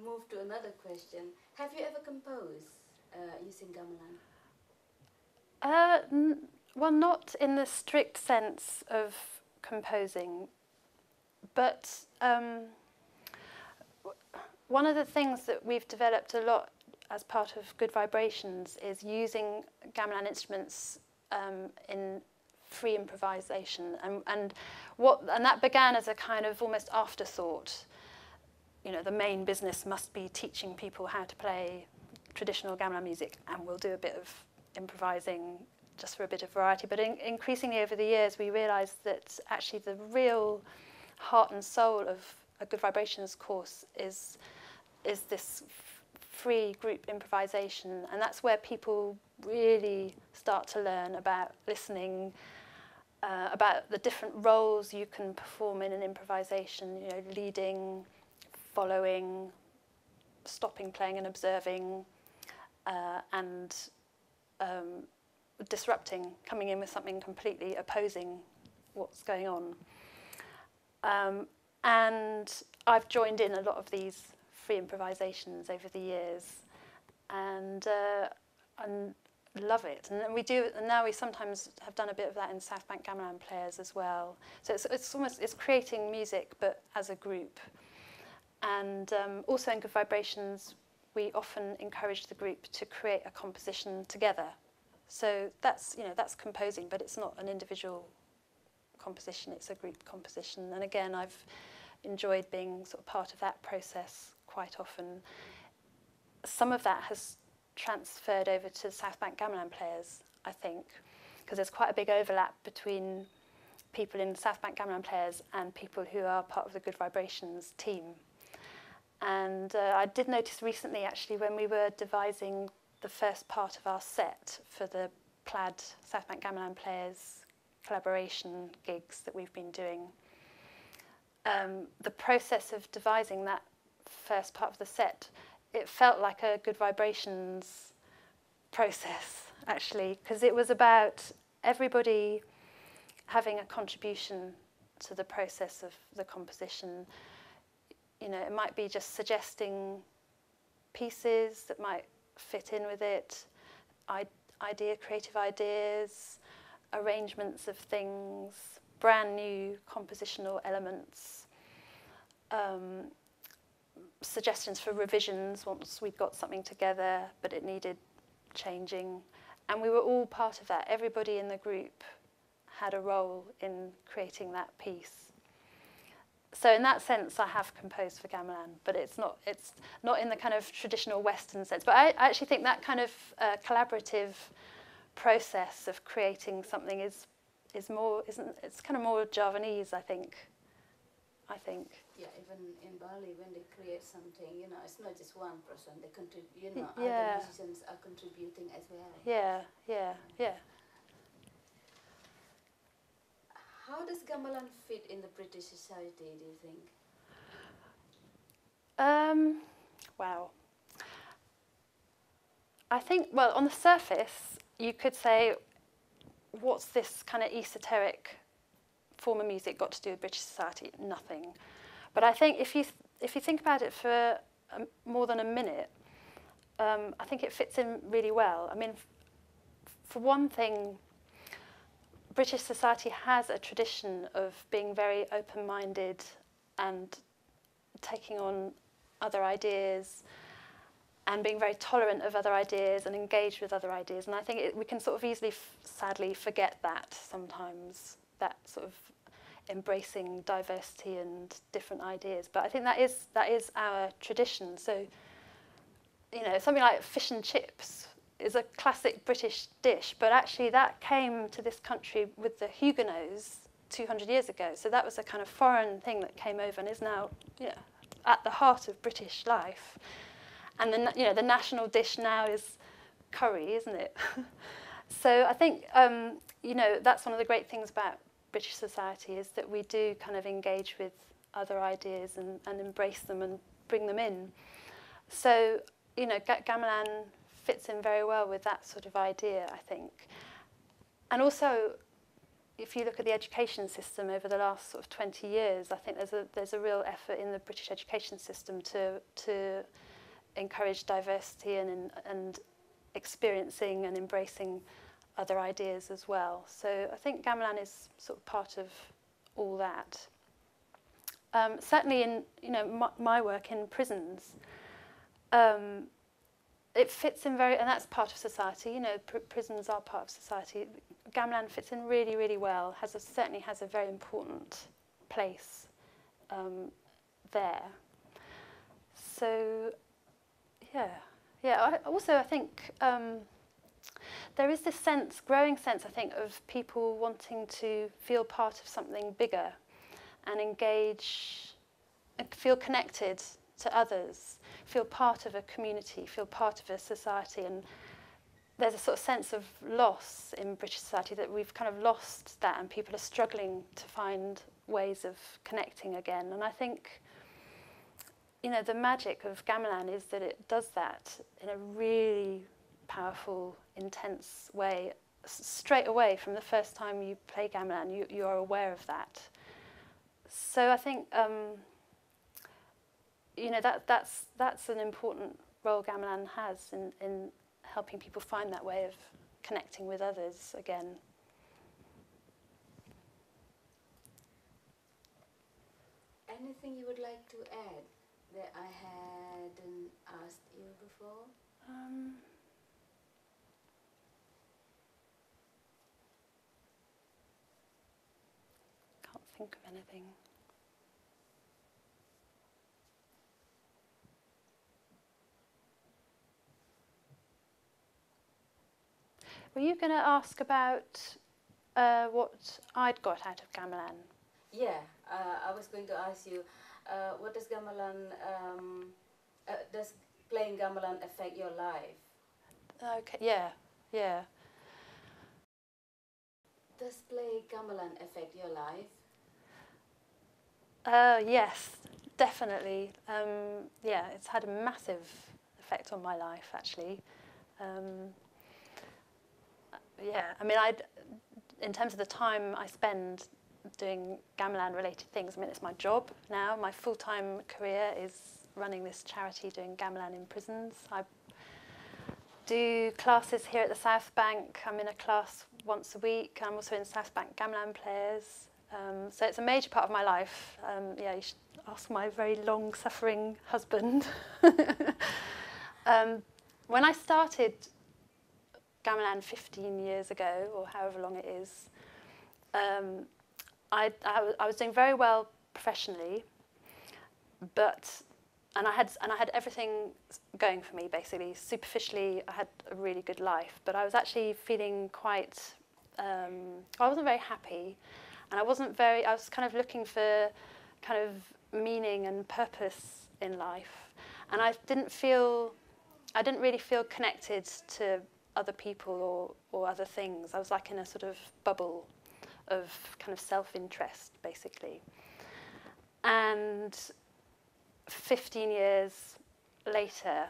move to another question. Have you ever composed using gamelan? Well, not in the strict sense of composing, but one of the things that we've developed a lot as part of Good Vibrations is using gamelan instruments in free improvisation, and that began as a kind of almost afterthought. You know, the main business must be teaching people how to play traditional gamelan music, and we'll do a bit of improvising just for a bit of variety. But increasingly over the years, we realised that actually the real heart and soul of a Good Vibrations course is this free group improvisation, and that's where people really start to learn about listening, about the different roles you can perform in an improvisation, you know, leading, following, stopping playing and observing, and disrupting, coming in with something completely opposing what's going on. And I've joined in a lot of these free improvisations over the years, and love it. And we do, and now we sometimes have done a bit of that in Southbank Gamelan Players as well. So it's creating music, but as a group. And also in Good Vibrations, we often encourage the group to create a composition together. So that's composing, but it's not an individual composition, it's a group composition. And again, I've enjoyed being sort of part of that process quite often. Some of that has transferred over to Southbank Gamelan Players, I think, because there's quite a big overlap between people in Southbank Gamelan Players and people who are part of the Good Vibrations team. And I did notice recently, actually, when we were devising the first part of our set for the plaid Southbank Gamelan Players collaboration gigs that we've been doing, the process of devising that first part of the set, it felt like a Good Vibrations process, actually, because it was about everybody having a contribution to the process of the composition. You know, it might be just suggesting pieces that might fit in with it, creative ideas, arrangements of things, brand new compositional elements, suggestions for revisions once we'd got something together but it needed changing. And we were all part of that. Everybody in the group had a role in creating that piece. So in that sense, I have composed for gamelan, but it's not in the kind of traditional Western sense. But I actually think that kind of collaborative process of creating something is more, it's kind of more Javanese, I think. Yeah, even in Bali, when they create something, you know, it's not just one person. They contribute, you know, yeah. Other musicians are contributing as well. Yeah. How does gamelan fit in the British society, do you think? Wow. I think, well, on the surface, you could say, what's this kind of esoteric form of music got to do with British society? Nothing. But I think if you think about it for more than a minute, I think it fits in really well. I mean, for one thing, British society has a tradition of being very open-minded and taking on other ideas and being very tolerant of other ideas and engaged with other ideas. And I think we can sort of easily, sadly, forget that sometimes, that sort of embracing diversity and different ideas. But I think that is our tradition. So, you know, something like fish and chips is a classic British dish, but actually that came to this country with the Huguenots 200 years ago. So that was a kind of foreign thing that came over and is now, you know, at the heart of British life. And then, you know, the national dish now is curry, isn't it? So I think, you know, that's one of the great things about British society, is that we do kind of engage with other ideas and embrace them and bring them in. So, you know, gamelan fits in very well with that sort of idea, I think. And also, if you look at the education system over the last sort of 20 years, I think there's a real effort in the British education system to encourage diversity and experiencing and embracing other ideas as well. So I think gamelan is sort of part of all that. Certainly in my work in prisons, it fits in and that's part of society. Prisons are part of society. Gamelan fits in really, really well. Certainly has a very important place there. So, yeah. I think there is this growing sense, I think, of people wanting to feel part of something bigger and engage, and feel connected to others, feel part of a community, feel part of a society. And there's a sort of sense of loss in British society, that we've kind of lost that, and people are struggling to find ways of connecting again. And I think, the magic of gamelan is that it does that in a really powerful, intense way. Straight away, from the first time you play gamelan, you are aware of that. So I think that's an important role gamelan has in helping people find that way of connecting with others again. Anything you would like to add that I hadn't asked you before? Can't think of anything. Were you going to ask about what I'd got out of gamelan? Yeah, I was going to ask you, what does gamelan, does playing gamelan affect your life? Okay, yeah. Does playing gamelan affect your life? Yes, definitely. It's had a massive effect on my life, actually. In terms of the time I spend doing gamelan-related things, it's my job now. My full-time career is running this charity doing gamelan in prisons. I do classes here at the Southbank. I'm in a class once a week. I'm also in Southbank Gamelan Players. So it's a major part of my life. You should ask my very long-suffering husband. When I started gamelan 15 years ago, or however long it is, I was doing very well professionally, and I had everything going for me, basically. Superficially, I had a really good life, but I was actually feeling quite, I wasn't very happy, and I was kind of looking for kind of meaning and purpose in life, and I didn't really feel connected to other people or other things. I was like in a sort of bubble of kind of self-interest, basically. And 15 years later,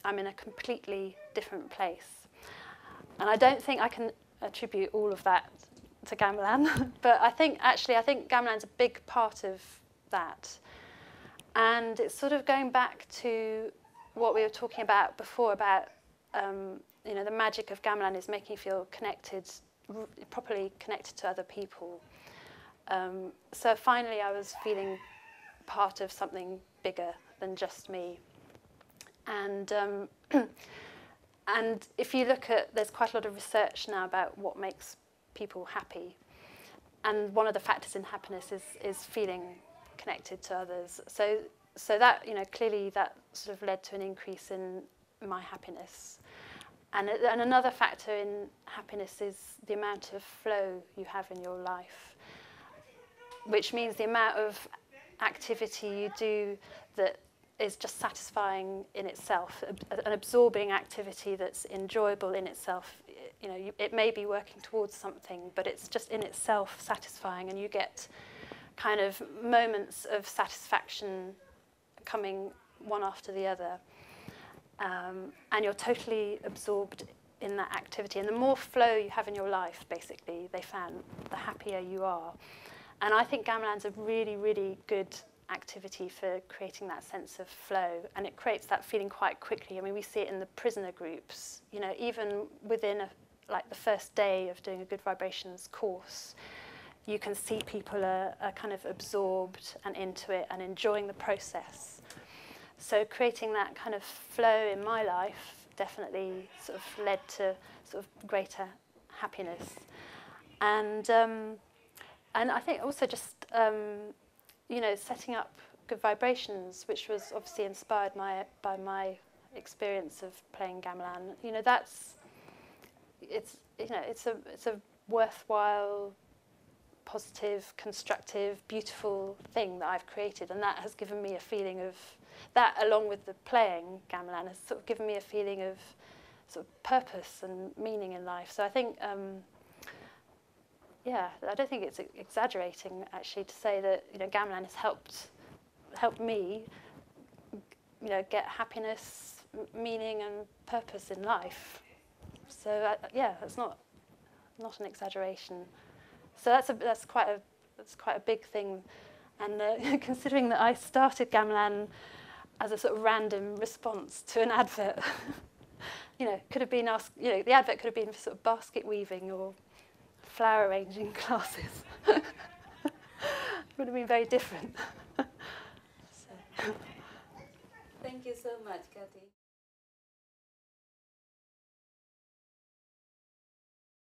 I'm in a completely different place. And I don't think I can attribute all of that to gamelan, but I think gamelan's a big part of that. And it's sort of going back to what we were talking about before, about the magic of gamelan is making you feel connected, properly connected to other people. So finally I was feeling part of something bigger than just me. And and if you look at, there's quite a lot of research now about what makes people happy. And one of the factors in happiness is feeling connected to others. So that, clearly that sort of led to an increase in my happiness. And another factor in happiness is the amount of flow you have in your life, which means the amount of activity you do that is just satisfying in itself, an absorbing activity that's enjoyable in itself. It may be working towards something, but it's just in itself satisfying, and you get kind of moments of satisfaction coming one after the other. And you're totally absorbed in that activity. And the more flow you have in your life, basically, they found, the happier you are. And I think gamelan's a really, really good activity for creating that sense of flow, and it creates that feeling quite quickly. I mean, we see it in the prisoner groups, you know, even within like the first day of doing a good vibrations course, you can see people are kind of absorbed and into it and enjoying the process. So creating that kind of flow in my life definitely sort of led to sort of greater happiness. And I think also just, you know, setting up good vibrations, which was obviously inspired by my experience of playing gamelan. You know, it's a worthwhile, positive, constructive, beautiful thing that I've created, and that has given me a feeling of that, along with the playing gamelan, has sort of given me a feeling of sort of purpose and meaning in life. So I think, yeah, I don't think it's exaggerating actually to say that, you know, gamelan has helped me, you know, get happiness, meaning, and purpose in life. So yeah, that's not an exaggeration. So that's quite a big thing, and considering that I started gamelan as a sort of random response to an advert, you know, could have been asked, you know, the advert could have been for sort of basket weaving or flower arranging classes. It would have been very different. So. Thank you so much, Cathy.